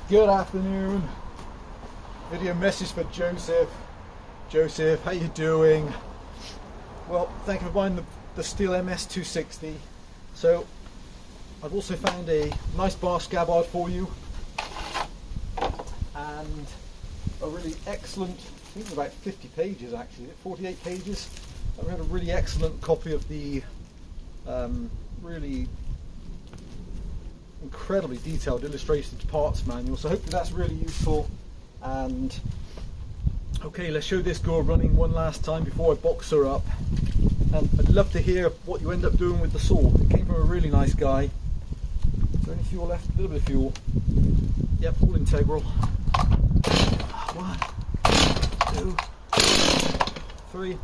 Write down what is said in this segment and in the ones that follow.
Good afternoon. Video message for Joseph. Joseph, how you doing? Well, thank you for buying the Stihl MS260. So, I've also found a nice bar scabbard for you, and a really excellent, I think it's about 50 pages actually, 48 pages. I read a really excellent copy of the really incredibly detailed illustrated parts manual, so hopefully that's really useful. And okay, let's show this girl running one last time before I box her up. And I'd love to hear what you end up doing with the saw. It came from a really nice guy. Is there any fuel left? A little bit of fuel. Yep, all integral. 1, 2, 3.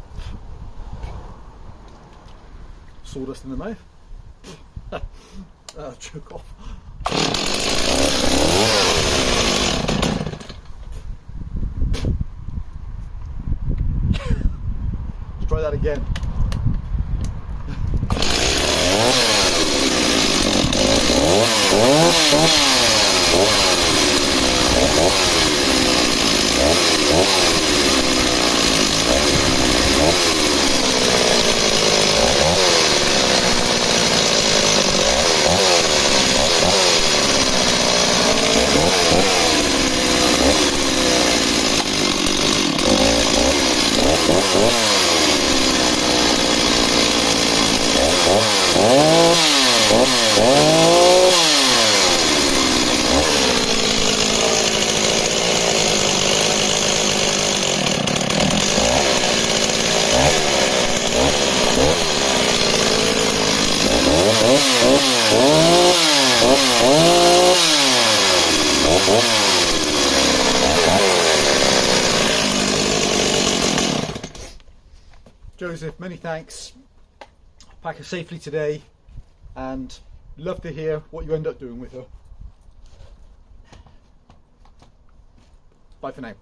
Sawdust in the mouth. Choke off. Let's try that again. Joseph, many thanks. Pack her safely today, and love to hear what you end up doing with her. Bye for now.